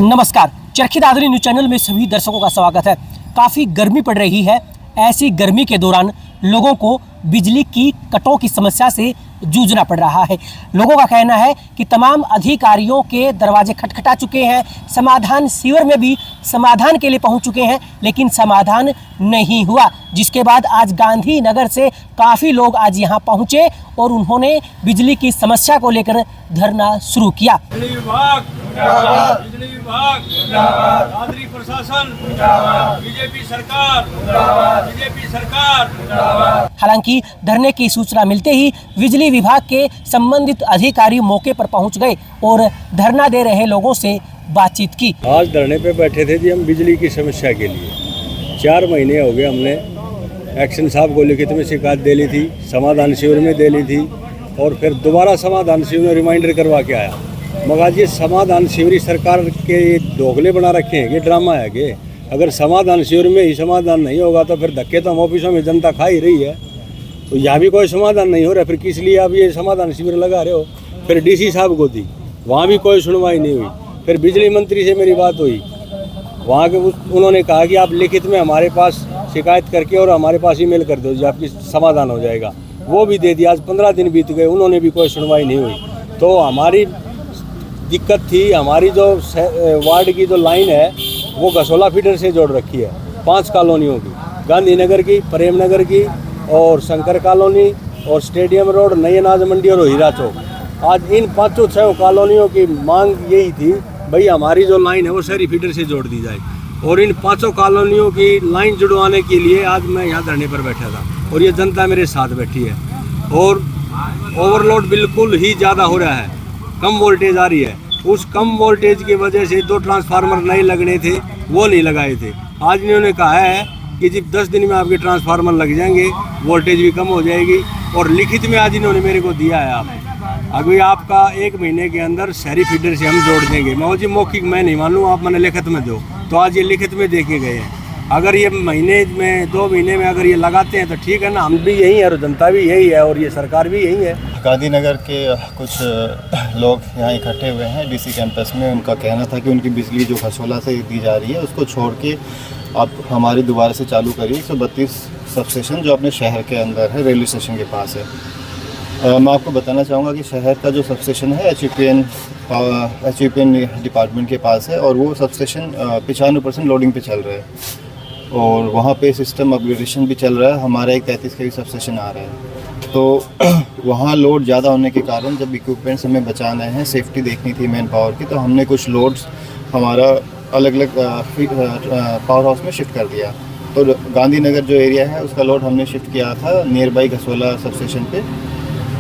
नमस्कार, Charkhi Dadri news channel में सभी दर्शकों का स्वागत है। काफ़ी गर्मी पड़ रही है। ऐसी गर्मी के दौरान लोगों को बिजली की कटों की समस्या से जूझना पड़ रहा है। लोगों का कहना है कि तमाम अधिकारियों के दरवाजे खटखटा चुके हैं, समाधान शिविर में भी समाधान के लिए पहुंच चुके हैं, लेकिन समाधान नहीं हुआ। जिसके बाद आज गांधीनगर से काफ़ी लोग आज यहां पहुंचे और उन्होंने बिजली की समस्या को लेकर धरना शुरू किया। बिजली विभाग, दादरी प्रशासन, बीजेपी सरकार। हालांकि धरने की सूचना मिलते ही बिजली विभाग के संबंधित अधिकारी मौके पर पहुंच गए और धरना दे रहे लोगों से बातचीत की। आज धरने पे बैठे थे जी हम बिजली की समस्या के लिए। 4 महीने हो गए, हमने एक्शन साहब को लिखित में शिकायत दे ली थी, समाधान शिविर में दे ली थी और फिर दोबारा समाधान शिविर में रिमाइंडर करवा के आया। मगर ये समाधान शिविर सरकार के ढोकले बना रखे हैं, ये ड्रामा है कि अगर समाधान शिविर में ही समाधान नहीं होगा तो फिर धक्के तो हम ऑफिसों में जनता खा ही रही है। तो यहाँ भी कोई समाधान नहीं हो रहा, फिर किस लिए आप ये समाधान शिविर लगा रहे हो। फिर डीसी साहब को दी, वहाँ भी कोई सुनवाई नहीं हुई। फिर बिजली मंत्री से मेरी बात हुई, वहाँ के उन्होंने कहा कि आप लिखित में हमारे पास शिकायत करके और हमारे पास ईमेल कर दो, जो आपकी समाधान हो जाएगा। वो भी दे दिया। आज 15 दिन बीत गए, उन्होंने भी कोई सुनवाई नहीं हुई। तो हमारी दिक्कत थी, हमारी जो वार्ड की जो लाइन है वो गसोला फीडर से जोड़ रखी है 5 कॉलोनियों की, गांधीनगर की, प्रेम नगर की और शंकर कॉलोनी और स्टेडियम रोड, नई अनाज मंडी और हीरा चौक। आज इन 5-6 कॉलोनियों की मांग यही थी, भाई हमारी जो लाइन है वो शहरी फीडर से जोड़ दी जाए। और इन 5 कॉलोनियों की लाइन जुड़वाने के लिए आज मैं यहाँ धरने पर बैठा था और ये जनता मेरे साथ बैठी है। और ओवरलोड बिल्कुल ही ज़्यादा हो रहा है, कम वोल्टेज आ रही है। उस कम वोल्टेज की वजह से 2 ट्रांसफार्मर नए लगने थे, वो नहीं लगाए थे। आज इन्होंने कहा है कि जब 10 दिन में आपके ट्रांसफार्मर लग जाएंगे, वोल्टेज भी कम हो जाएगी। और लिखित में आज इन्होंने मेरे को दिया है, आप अभी आपका 1 महीने के अंदर शहरी फीडर से हम जोड़ देंगे। मैं जी मौखिक मैं नहीं मानूँ, आप मैंने लिखित में दो। तो आज ये लिखित में देखे गए हैं। अगर ये महीने में 2 महीने में अगर ये लगाते हैं तो ठीक है ना, हम भी यही है और जनता भी यही है और ये सरकार भी यही है। गांधीनगर के कुछ लोग यहाँ इकट्ठे हुए हैं डीसी कैंपस में। उनका कहना था कि उनकी बिजली जो खसोला से दी जा रही है उसको छोड़ के आप हमारी दोबारा से चालू करिए। 132 सबस्टेशन जो अपने शहर के अंदर है, रेलवे स्टेशन के पास है। मैं आपको बताना चाहूँगा कि शहर का जो सबस्टेशन है HEPN डिपार्टमेंट के पास है और वो सबस्टेशन 95% लोडिंग पे चल रहा है और वहाँ पे सिस्टम अपग्रेडेशन भी चल रहा है। हमारा एक 33 kV सबस्टेशन आ रहा है, तो वहाँ लोड ज़्यादा होने के कारण जब इक्विपमेंट्स हमें बचाना है, सेफ्टी देखनी थी मैन पावर की, तो हमने कुछ लोड्स हमारा अलग अलग पावर हाउस में शिफ्ट कर दिया। तो गांधीनगर जो एरिया है उसका लोड हमने शिफ्ट किया था नियर बाई गसोला सबस्टेशन पे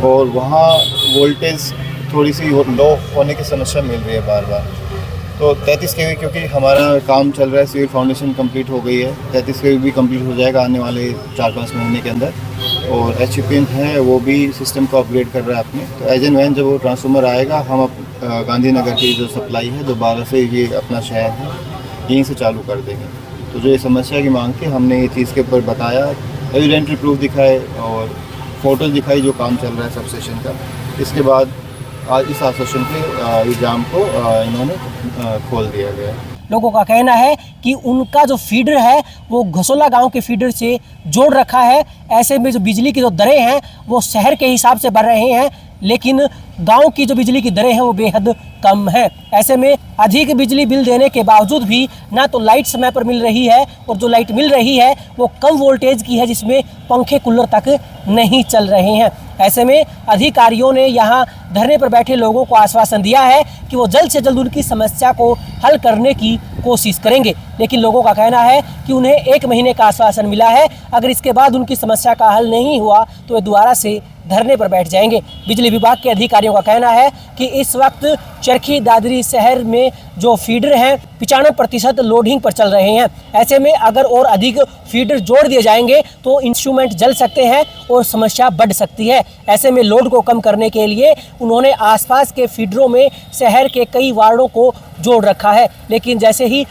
और वहाँ वोल्टेज थोड़ी सी लो होने की समस्या मिल रही है बार बार। तो 33 kV क्योंकि हमारा काम चल रहा है, सिविल फाउंडेशन कंप्लीट हो गई है, 33 kV भी कंप्लीट हो जाएगा आने वाले 4-5 महीने के अंदर। और HEPN है वो भी सिस्टम को अपग्रेड कर रहा है अपने। तो एज एंड वैन जब वो ट्रांसफार्मर आएगा, हम गांधीनगर की जो सप्लाई है दोबारा से ये अपना शहर है यहीं से चालू कर देंगे। तो जो ये समस्या की मांग थी, हमने ये चीज़ के ऊपर बताया, एविडेंटली प्रूफ दिखाए और फ़ोटोज़ दिखाई जो काम चल रहा है सबस्टेशन का। इसके बाद आज इस आश्वासन के एग्जाम को इन्होंने खोल दिया गया। लोगों का कहना है कि उनका जो फीडर है वो घसोला गांव के फीडर से जोड़ रखा है। ऐसे में जो बिजली की जो दरें हैं वो शहर के हिसाब से बढ़ रहे हैं, लेकिन गांव की जो बिजली की दरें हैं वो बेहद कम है। ऐसे में अधिक बिजली बिल देने के बावजूद भी ना तो लाइट समय पर मिल रही है और जो लाइट मिल रही है वो कम वोल्टेज की है, जिसमें पंखे कूलर तक नहीं चल रहे हैं। ऐसे में अधिकारियों ने यहाँ धरने पर बैठे लोगों को आश्वासन दिया है कि वो जल्द से जल्द उनकी समस्या को हल करने की कोशिश करेंगे, लेकिन लोगों का कहना है कि उन्हें 1 महीने का आश्वासन मिला है। अगर इसके बाद उनकी समस्या का हल नहीं हुआ तो वे दोबारा से धरने पर बैठ जाएंगे। बिजली विभाग के अधिकारियों का कहना है कि इस वक्त चरखी दादरी शहर में जो फीडर हैं 95% लोडिंग पर चल रहे हैं। ऐसे में अगर और अधिक फीडर जोड़ दिए जाएंगे तो इंस्ट्रूमेंट जल सकते हैं और समस्या बढ़ सकती है। ऐसे में लोड को कम करने के लिए उन्होंने आसपास के फीडरों में शहर के कई वार्डों को जोड़ रखा है, लेकिन जैसे ही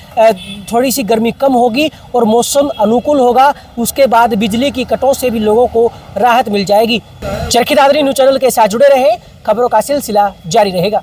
थोड़ी सी गर्मी कम होगी और मौसम अनुकूल होगा, उसके बाद बिजली की कटों से भी लोगों को राहत मिल जाएगी। चरखी दादरी न्यूज चैनल के साथ जुड़े रहें, खबरों का सिलसिला जारी रहेगा।